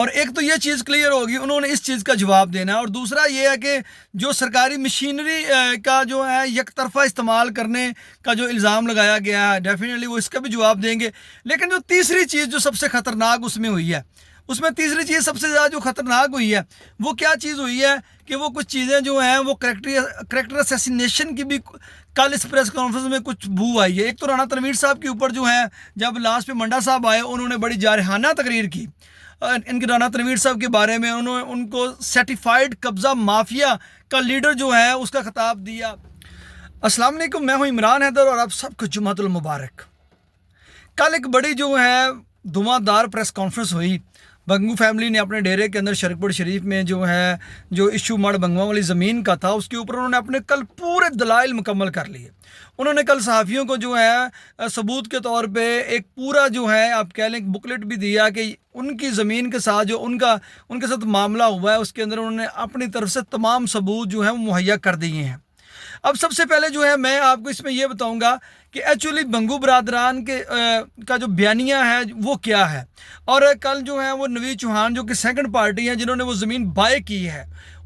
और एक तो ये चीज़ क्लियर होगी, उन्होंने इस चीज़ का जवाब देना है। और दूसरा ये है कि जो सरकारी मशीनरी का जो है यकतरफ़ा इस्तेमाल करने का जो इल्ज़ाम लगाया गया है, डेफिनेटली वो इसका भी जवाब देंगे। लेकिन जो तीसरी चीज़ जो सबसे ख़तरनाक उसमें हुई है, उसमें तीसरी चीज़ सबसे ज़्यादा जो ख़तरनाक हुई है वो क्या चीज़ हुई है कि वो कुछ चीज़ें जो हैं वो करेक्टर असैसिनेशन की भी कल इस प्रेस कॉन्फ्रेंस में कुछ बू आई है। एक तो राना तनवीर साहब के ऊपर जो है, जब लास्ट पे मंडा साहब आए उन्होंने बड़ी जारहाना तकरीर की इनके राना तनवीर साहब के बारे में। उन्होंने उनको सर्टिफाइड कब्ज़ा माफिया का लीडर जो है उसका खिताब दिया। अस्सलाम वालेकुम, मैं हूँ इमरान हैदर और आप सबको जुम्मतुल मुबारक। कल एक बड़ी जो है धुआंधार प्रेस कॉन्फ्रेंस हुई। बंगू फैमिली ने अपने डेरे के अंदर शरकपुर शरीफ में जो है जो इशू मड़ बंगवा वाली ज़मीन का था उसके ऊपर उन्होंने अपने कल पूरे दलाइल मुकम्मल कर लिए। उन्होंने कल सहाफ़ियों को जो है सबूत के तौर पे एक पूरा जो है आप कह लें बुकलेट भी दिया कि उनकी ज़मीन के साथ जो उनके साथ मामला हुआ है उसके अंदर उन्होंने अपनी तरफ से तमाम सबूत जो है वो मुहैया कर दिए हैं। अब सबसे पहले जो है मैं आपको इसमें यह बताऊंगा कि एक्चुअली बंगू बरादरान के का जो बयानिया है वो क्या है। और कल जो है वो नवीद चौहान जो कि सेकंड पार्टी है जिन्होंने वो ज़मीन बाय की है,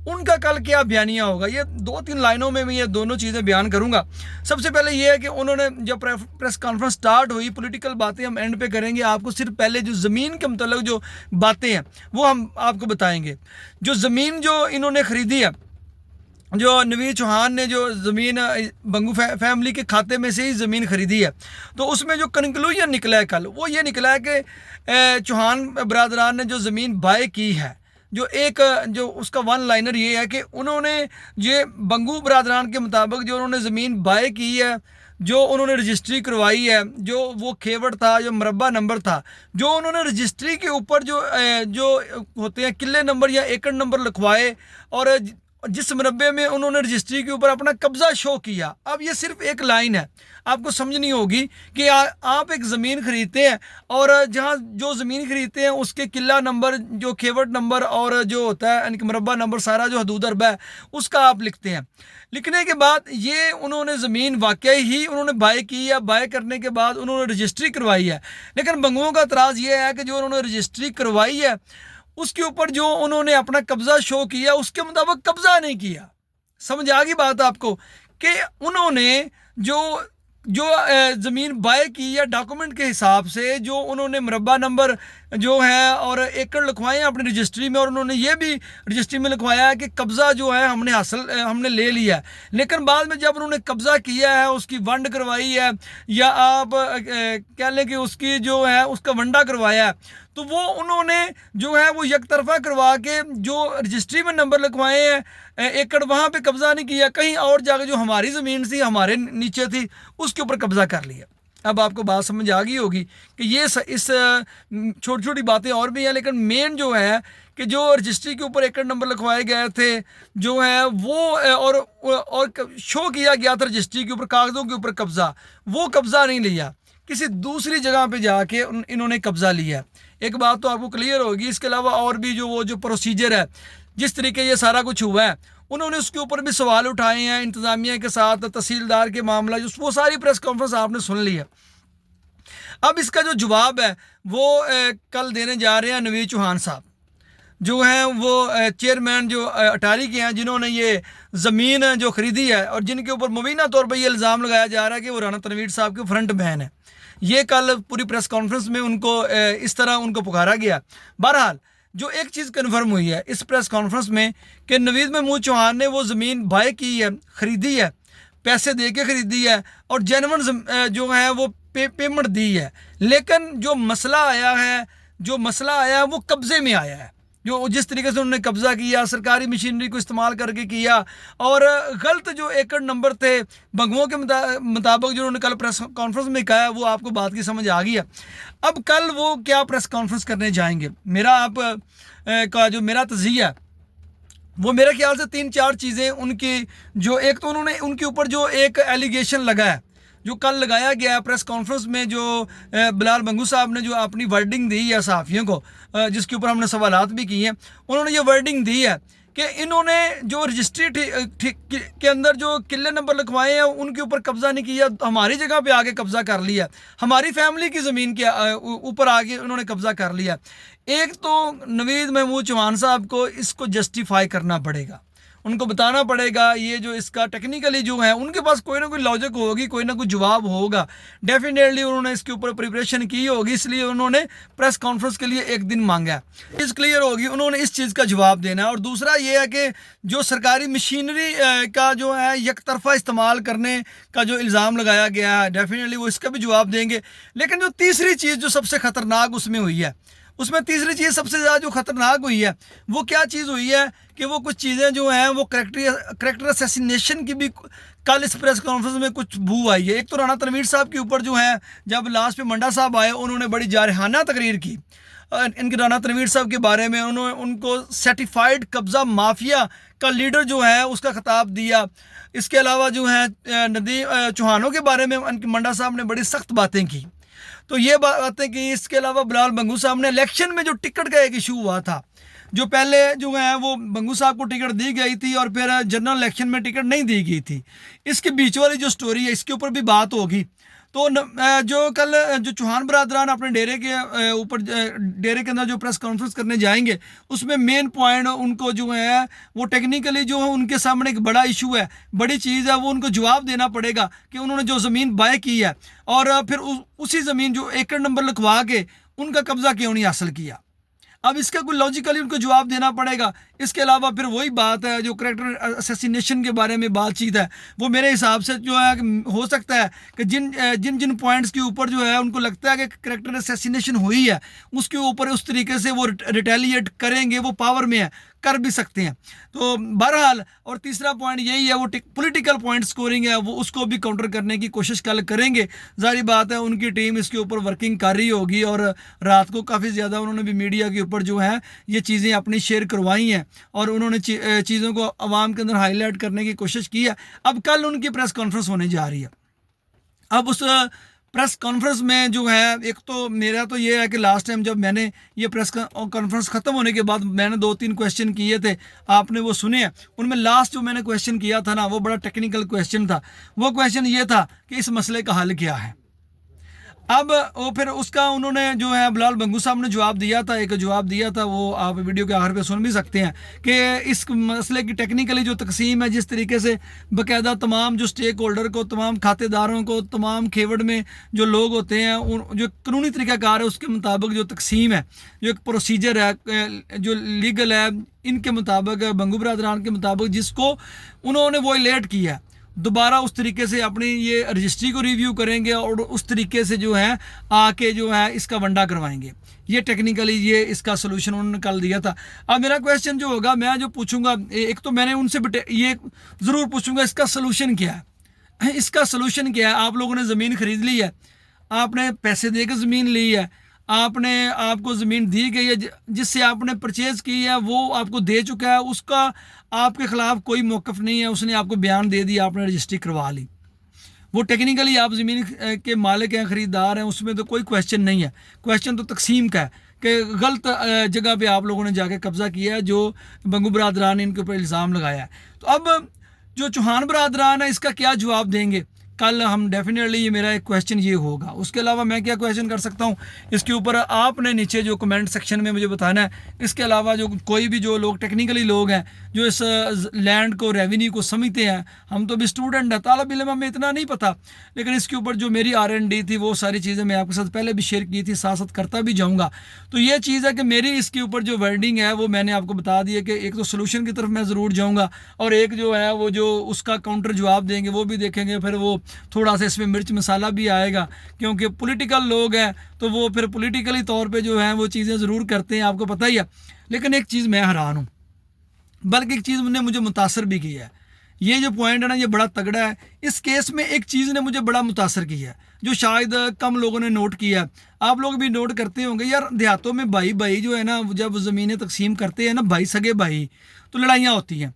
उनका कल क्या बयानिया होगा, ये 2-3 लाइनों में मैं ये दोनों चीज़ें बयान करूंगा। सबसे पहले ये है कि उन्होंने जब प्रेस कॉन्फ्रेंस स्टार्ट हुई, पॉलिटिकल बातें हम एंड पे करेंगे, आपको सिर्फ पहले जो ज़मीन के मतलब जो बातें हैं वो हम आपको बताएंगे। जो ज़मीन जो इन्होंने ख़रीदी है, जो नवीद चौहान ने जो ज़मीन बंगू फैमिली के खाते में से ही ज़मीन ख़रीदी है, तो उसमें जो कंक्लूजन निकला है कल वो ये निकला है कि चौहान बरादरान ने जो ज़मीन बाय की है, जो उसका वन लाइनर ये है कि उन्होंने ये बंगू बरादरान के मुताबिक जो उन्होंने ज़मीन बाय की है, जो उन्होंने रजिस्ट्री करवाई है, जो वो खेवड़ था, जो मरबा नंबर था, जो उन्होंने रजिस्ट्री के ऊपर जो होते हैं किले नंबर या एकड़ नंबर लिखवाए और जिस मरबे में उन्होंने रजिस्ट्री के ऊपर अपना कब्जा शो किया। अब ये सिर्फ एक लाइन है, आपको समझनी होगी कि आप एक ज़मीन खरीदते हैं और जहाँ जो ज़मीन खरीदते हैं उसके किला नंबर, जो खेवट नंबर और जो होता है यानी कि मरबा नंबर, सारा जो हदूद अरबा है उसका आप लिखते हैं। लिखने के बाद ये उन्होंने ज़मीन वाकई ही उन्होंने बाय की है, बाय करने के बाद उन्होंने रजिस्ट्री करवाई है। लेकिन बंगुओं का एतराज़ ये है कि जो उन्होंने रजिस्ट्री करवाई है उसके ऊपर जो उन्होंने अपना कब्जा शो किया उसके मुताबिक कब्जा नहीं किया। समझ आ गई बात आपको कि उन्होंने जो जो ज़मीन बाय की या डॉक्यूमेंट के हिसाब से जो उन्होंने मरबा नंबर जो है और एकड़ लिखवाए हैं अपनी रजिस्ट्री में, और उन्होंने ये भी रजिस्ट्री में लिखवाया है कि कब्ज़ा जो है हमने ले लिया है। लेकिन बाद में जब उन्होंने कब्ज़ा किया है, उसकी वंड करवाई है या आप कह लें कि उसकी जो है उसका वंडा करवाया है, तो वो उन्होंने जो है वो एक तरफा करवा के जो रजिस्ट्री में नंबर लिखवाए हैं एकड़ वहाँ पे कब्ज़ा नहीं किया, कहीं और जाकर जो हमारी ज़मीन थी हमारे नीचे थी उसके ऊपर कब्ज़ा कर लिया। अब आपको बात समझ आ गई होगी कि ये इस छोटी छोटी बातें और भी हैं, लेकिन मेन जो है कि जो रजिस्ट्री के ऊपर एकड़ नंबर लिखवाए गए थे जो है वो और शो किया गया था रजिस्ट्री के ऊपर, कागज़ों के ऊपर कब्ज़ा, वो कब्ज़ा नहीं लिया, किसी दूसरी जगह पे जाके इन्होंने कब्ज़ा लिया। एक बात तो आपको क्लियर होगी। इसके अलावा और भी जो प्रोसीजर है, जिस तरीके ये सारा कुछ हुआ है, उन्होंने उसके ऊपर भी सवाल उठाए हैं इंतज़ामिया के साथ, तहसीलदार के मामला, जो वो सारी प्रेस कॉन्फ्रेंस आपने सुन ली है। अब इसका जो जवाब है वो कल देने जा रहे हैं नवीद चौहान साहब, जो हैं वो चेयरमैन जो अटारी के हैं, जिन्होंने ये ज़मीन जो ख़रीदी है और जिनके ऊपर मुबीना तौर पर ये इल्ज़ाम लगाया जा रहा है कि वो राना तनवीर साहब के फ्रंट मैन है। ये कल पूरी प्रेस कॉन्फ्रेंस में उनको इस तरह उनको पुकारा गया। बहरहाल जो एक चीज़ कन्फर्म हुई है इस प्रेस कॉन्फ्रेंस में कि नवीद महमूद चौहान ने वो ज़मीन बाय की है, ख़रीदी है, पैसे दे के ख़रीदी है और जेन्युइन जो है वो पेमेंट दी है। लेकिन जो मसला आया है वो कब्ज़े में आया है। जो जिस तरीके से उन्होंने कब्ज़ा किया, सरकारी मशीनरी को इस्तेमाल करके किया और गलत जो एकड़ नंबर थे बंगुओं के मुताबिक जो उन्होंने कल प्रेस कॉन्फ्रेंस में कहा, वो आपको बात की समझ आ गई है। अब कल वो क्या प्रेस कॉन्फ्रेंस करने जाएंगे, मेरा तज़िया वो मेरे ख्याल से 3-4 चीज़ें उनकी, जो एक तो उन्होंने उनके ऊपर जो एक एलिगेशन लगा है जो कल लगाया गया प्रेस कॉन्फ्रेंस में, जो बिलाल बंगू साहब ने जो अपनी वर्डिंग दी है सहाफ़ियों को, जिसके ऊपर हमने सवालात भी किए हैं, उन्होंने ये वर्डिंग दी है कि इन्होंने जो रजिस्ट्री के अंदर जो किले नंबर लिखवाए हैं उनके ऊपर कब्ज़ा नहीं किया, हमारी जगह पे आके कब्ज़ा कर लिया, हमारी फैमिली की ज़मीन के ऊपर आके उन्होंने कब्ज़ा कर लिया। एक तो नवीद महमूद चौहान साहब को इसको जस्टिफाई करना पड़ेगा, उनको बताना पड़ेगा ये जो इसका टेक्निकली जो है उनके पास कोई ना कोई लॉजिक होगी, कोई ना कोई जवाब होगा। डेफिनेटली उन्होंने इसके ऊपर प्रिपरेशन की होगी, इसलिए उन्होंने प्रेस कॉन्फ्रेंस के लिए एक दिन मांगा। चीज़ क्लियर होगी, उन्होंने इस चीज़ का जवाब देना है। और दूसरा ये है कि जो सरकारी मशीनरी का जो है एक तरफा इस्तेमाल करने का जो इल्ज़ाम लगाया गया है, डेफिनेटली वो इसका भी जवाब देंगे। लेकिन जो तीसरी चीज़ जो सबसे ख़तरनाक उसमें हुई है, उसमें तीसरी चीज़ सबसे ज़्यादा जो ख़तरनाक हुई है वो क्या चीज़ हुई है कि वो कुछ चीज़ें जो हैं वो करेक्टर असैसिनेशन की भी कल इस प्रेस कॉन्फ्रेंस में कुछ बू आई है। एक तो राना तनवीर साहब के ऊपर जो है, जब लास्ट पे मंडा साहब आए उन्होंने बड़ी जारहाना तकरीर की इनके राना तनवीर साहब के बारे में, उन्होंने उनको सर्टिफाइड कब्ज़ा माफिया का लीडर जो है उसका खिताब दिया। इसके अलावा जो है नदीम चौहानों के बारे में उनके मंडा साहब ने बड़ी सख्त बातें की। तो ये बातें की। इसके अलावा बिलाल बंगू साहब ने इलेक्शन में जो टिकट का एक इशू हुआ था, जो पहले जो है वो बंगू साहब को टिकट दी गई थी और फिर जनरल इलेक्शन में टिकट नहीं दी गई थी, इसके बीच वाली जो स्टोरी है इसके ऊपर भी बात होगी। तो जो कल जो चौहान बरादरान अपने डेरे के ऊपर डेरे के अंदर जो प्रेस कॉन्फ्रेंस करने जाएंगे उसमें मेन पॉइंट उनको जो है वो टेक्निकली जो है उनके सामने एक बड़ा इशू है, बड़ी चीज़ है, वो उनको जवाब देना पड़ेगा कि उन्होंने जो ज़मीन बाय की है और फिर उसी ज़मीन जो एकड़ नंबर लिखवा के उनका कब्ज़ा क्यों नहीं हासिल किया। अब इसका कोई लॉजिकली उनको जवाब देना पड़ेगा। इसके अलावा फिर वही बात है जो करेक्टर असैसिनेशन के बारे में बातचीत है, वो मेरे हिसाब से जो है हो सकता है कि जिन जिन पॉइंट्स के ऊपर जो है उनको लगता है कि करेक्टर असैसिनेशन हुई है उसके ऊपर उस तरीके से वो रिटेलिएट करेंगे, वो पावर में है, कर भी सकते हैं। तो बहरहाल और तीसरा पॉइंट यही है, वो पॉलिटिकल पॉइंट स्कोरिंग है, वो उसको भी काउंटर करने की कोशिश कल करेंगे। जाहिर बात है उनकी टीम इसके ऊपर वर्किंग कर रही होगी और रात को काफ़ी ज़्यादा उन्होंने भी मीडिया के ऊपर जो है ये चीज़ें अपनी शेयर करवाई हैं और उन्होंने चीज़ों को आवाम के अंदर हाईलाइट करने की कोशिश की है। अब कल उनकी प्रेस कॉन्फ्रेंस होने जा रही है। अब उस प्रेस कॉन्फ्रेंस में जो है, एक तो मेरा तो ये है कि लास्ट टाइम जब मैंने ये प्रेस कॉन्फ्रेंस ख़त्म होने के बाद मैंने 2-3 क्वेश्चन किए थे, आपने वो सुने हैं। उनमें लास्ट जो मैंने क्वेश्चन किया था ना वो बड़ा टेक्निकल क्वेश्चन था। वो क्वेश्चन ये था कि इस मसले का हल क्या है। अब वो फिर उसका उन्होंने जो है बिलाल बंगू साहब ने जवाब दिया था, एक जवाब दिया था, वो आप वीडियो के आखिर पे सुन भी सकते हैं कि इस मसले की टेक्निकली जो तकसीम है, जिस तरीके से बाकायदा तमाम जो स्टेक होल्डर को, तमाम खातेदारों को, तमाम खेवड़ में जो लोग होते हैं जो कानूनी तरीक़ाकार है उसके मुताबिक जो तकसीम है, जो एक प्रोसीजर है, जो लीगल है, इनके मुताबिक बंगू बरादरान के मुताबिक जिसको उन्होंने वॉयलेट किया, दोबारा उस तरीके से अपनी ये रजिस्ट्री को रिव्यू करेंगे और उस तरीके से जो है आके जो है इसका वंडा करवाएंगे। ये टेक्निकली ये इसका सोल्यूशन उन्होंने कल दिया था। अब मेरा क्वेश्चन जो होगा, मैं जो पूछूंगा, एक तो मैंने उनसे ये ज़रूर पूछूंगा इसका सोल्यूशन क्या है। इसका सोल्यूशन क्या है? आप लोगों ने ज़मीन ख़रीद ली है, आपने पैसे दे के ज़मीन ली है, आपको ज़मीन दी गई है, जिससे आपने परचेज़ की है वो आपको दे चुका है, उसका आपके ख़िलाफ़ कोई मौक़िफ़ नहीं है, उसने आपको बयान दे दिया, आपने रजिस्ट्री करवा ली, वो टेक्निकली आप ज़मीन के मालिक हैं, ख़रीदार हैं, उसमें तो कोई क्वेश्चन नहीं है। क्वेश्चन तो तकसीम का है कि गलत जगह पे आप लोगों ने जाके कब्ज़ा किया है, जो बंगू बरादरान ने इनके ऊपर इल्ज़ाम लगाया है। तो अब जो चौहान बरादरान है इसका क्या जवाब देंगे कल हम डेफिनेटली, ये मेरा एक क्वेश्चन ये होगा। उसके अलावा मैं क्या क्वेश्चन कर सकता हूँ इसके ऊपर आपने नीचे जो कमेंट सेक्शन में मुझे बताना है। इसके अलावा जो कोई भी जो लोग टेक्निकली लोग हैं जो इस लैंड को, रेवेन्यू को समझते हैं, हम तो भी स्टूडेंट हैं, तालब इल्म हमें इतना नहीं पता, लेकिन इसके ऊपर जो मेरी R&D थी वो सारी चीज़ें मैं आपके साथ पहले भी शेयर की थी, साथ साथ करता भी जाऊँगा। तो ये चीज़ है कि मेरी इसके ऊपर जो वर्डिंग है वो मैंने आपको बता दी है कि एक तो सोल्यूशन की तरफ मैं ज़रूर जाऊँगा और एक जो है वो जो उसका काउंटर जवाब देंगे वो भी देखेंगे। फिर वो थोड़ा सा इसमें मिर्च मसाला भी आएगा, क्योंकि पॉलिटिकल लोग हैं तो वो फिर पॉलिटिकली तौर पे जो है वो चीज़ें ज़रूर करते हैं, आपको पता ही है। लेकिन एक चीज़ मैं हैरान हूँ, बल्कि एक चीज़ ने मुझे मुतासर भी किया है। ये जो पॉइंट है ना ये बड़ा तगड़ा है। इस केस में एक चीज़ ने मुझे बड़ा मुतासर किया है जो शायद कम लोगों ने नोट किया है। आप लोग भी नोट करते होंगे यार, देहातों में भाई जो है ना, जब ज़मीनें तकसीम करते हैं ना भाई, सगे भाई, तो लड़ाइयाँ होती हैं,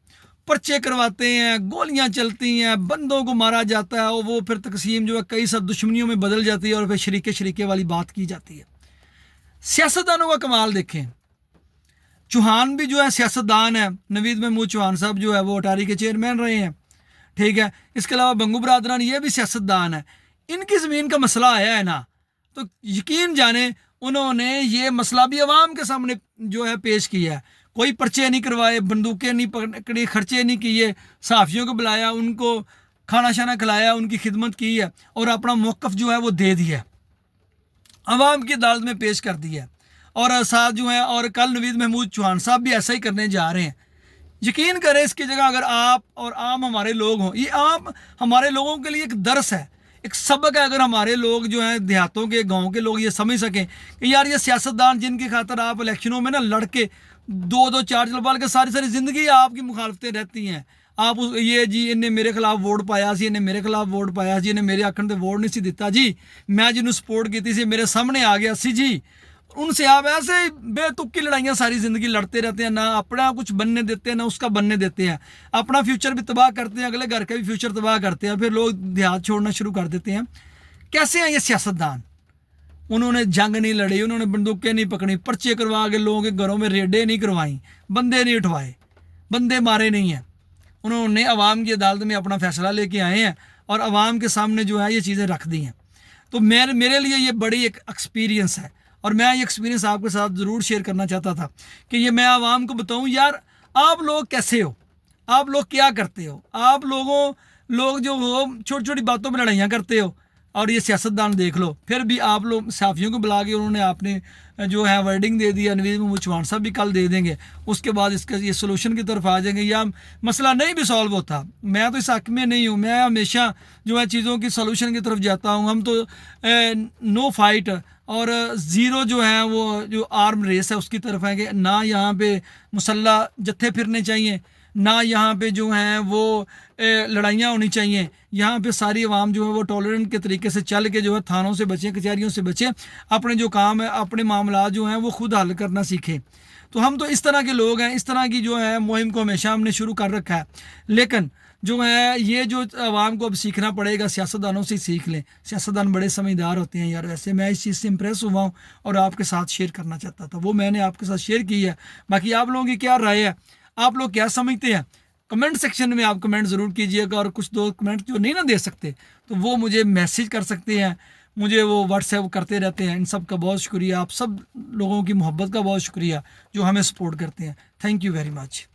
पर्चे करवाते हैं, गोलियां चलती हैं, बंदों को मारा जाता है और वो फिर तकसीम जो है कई सब दुश्मनियों में बदल जाती है और फिर शरीके वाली बात की जाती है। सियासतदानों का कमाल देखें, चौहान भी जो है सियासतदान है, नवीद महमूद चौहान साहब जो है वो अटारी के चेयरमैन रहे हैं, ठीक है। इसके अलावा बंगू बरादरान ये भी सियासतदान है। इनकी ज़मीन का मसला आया है ना, तो यकीन जाने उन्होंने ये मसला भी अवाम के सामने जो है पेश किया है। कोई पर्चे नहीं करवाए, बंदूकें नहीं पकड़ी, खर्चे नहीं किए, सहाफ़ियों को बुलाया, उनको खाना शाना खिलाया, उनकी खिदमत की है और अपना मौक़िफ़ जो है वो दे दिया, अवाम की अदालत में पेश कर दिया। और साथ जो है, और कल नवीद महमूद चौहान साहब भी ऐसा ही करने जा रहे हैं। यकीन करें, इसकी जगह अगर आप और आम हमारे लोग हों, ये आम हमारे लोगों के लिए एक दर्स है, एक सबक है। अगर हमारे लोग जो हैं देहातों के, गांव के लोग ये समझ सकें कि यार ये सियासतदान जिनकी खातर आप इलेक्शनों में ना लड़के 2-2 4 साल के सारी सारी ज़िंदगी आपकी मुखालफतें रहती हैं, आप ये जी इन्हें मेरे खिलाफ वोट पाया सी, इन्हें मेरे खिलाफ वोट पाया जी, इन्हें मेरे आखण से वोट नहीं सी दिता जी, मैं जिन्होंने सपोर्ट की थी मेरे सामने आ गया सी जी। उनसे आप ऐसे ही बेतुकी लड़ाइयाँ सारी ज़िंदगी लड़ते रहते हैं, ना अपना कुछ बनने देते हैं ना उसका बनने देते हैं, अपना फ्यूचर भी तबाह करते हैं, अगले घर का भी फ्यूचर तबाह करते हैं, फिर लोग देहात छोड़ना शुरू कर देते हैं। कैसे हैं ये सियासतदान? उन्होंने जंग नहीं लड़ी, उन्होंने बंदूकें नहीं पकड़ी, पर्चे करवा के लोगों के घरों में रेडें नहीं करवाई, बंदे नहीं उठवाए, बंदे मारे नहीं हैं। उन्होंने अवाम की अदालत में अपना फैसला लेके आए हैं और अवाम के सामने जो है ये चीज़ें रख दी हैं। तो मेरे लिए ये बड़ी एक एक्सपीरियंस है और मैं ये एक्सपीरियंस आपके साथ ज़रूर शेयर करना चाहता था कि ये मैं आवाम को बताऊं, यार आप लोग कैसे हो, आप लोग क्या करते हो, आप लोग जो हो छोटी छोटी बातों में लड़ाइयाँ करते हो। और ये सियासतदान देख लो, फिर भी आप लोग साफियों को बुला के उन्होंने आपने जो है वर्डिंग दे दिया, नवीद महमूद चौहान साहब भी कल दे देंगे, उसके बाद इसका ये सोल्यूशन की तरफ आ जाएंगे या मसला नहीं भी सॉल्व होता। मैं तो इस हक में नहीं हूँ, मैं हमेशा जो है चीज़ों की सोल्यूशन की तरफ जाता हूँ। हम तो नो फाइट और ज़ीरो जो है वो जो आर्म रेस है उसकी तरफ है कि ना यहाँ पे मुसल्ला जत्थे फिरने चाहिए, ना यहाँ पे जो हैं वो लड़ाइयाँ होनी चाहिए। यहाँ पे सारी आवाम जो है वो टॉलरेंट के तरीके से चल के जो है थानों से बचें, कचहरियों से बचें, अपने जो काम है, अपने मामला जो हैं वो खुद हल करना सीखें। तो हम तो इस तरह के लोग हैं, इस तरह की जो है मुहिम को हमेशा हमने शुरू कर रखा है। लेकिन जो है ये जो आवाम को अब सीखना पड़ेगा, सियासतदानों से ही सीख लें। सियासतदान बड़े समझदार होते हैं यार। वैसे मैं इस चीज़ से इम्प्रेस हुआ हूँ और आपके साथ शेयर करना चाहता था, वो मैंने आपके साथ शेयर की है। बाकी आप लोगों की क्या राय है, आप लोग क्या समझते हैं, कमेंट सेक्शन में आप कमेंट ज़रूर कीजिएगा। और कुछ दो कमेंट जो नहीं ना दे सकते तो वो मुझे मैसेज कर सकते हैं, मुझे वो व्हाट्सएप करते रहते हैं। इन सब का बहुत शुक्रिया, आप सब लोगों की मोहब्बत का बहुत शुक्रिया जो हमें सपोर्ट करते हैं। Thank you very much.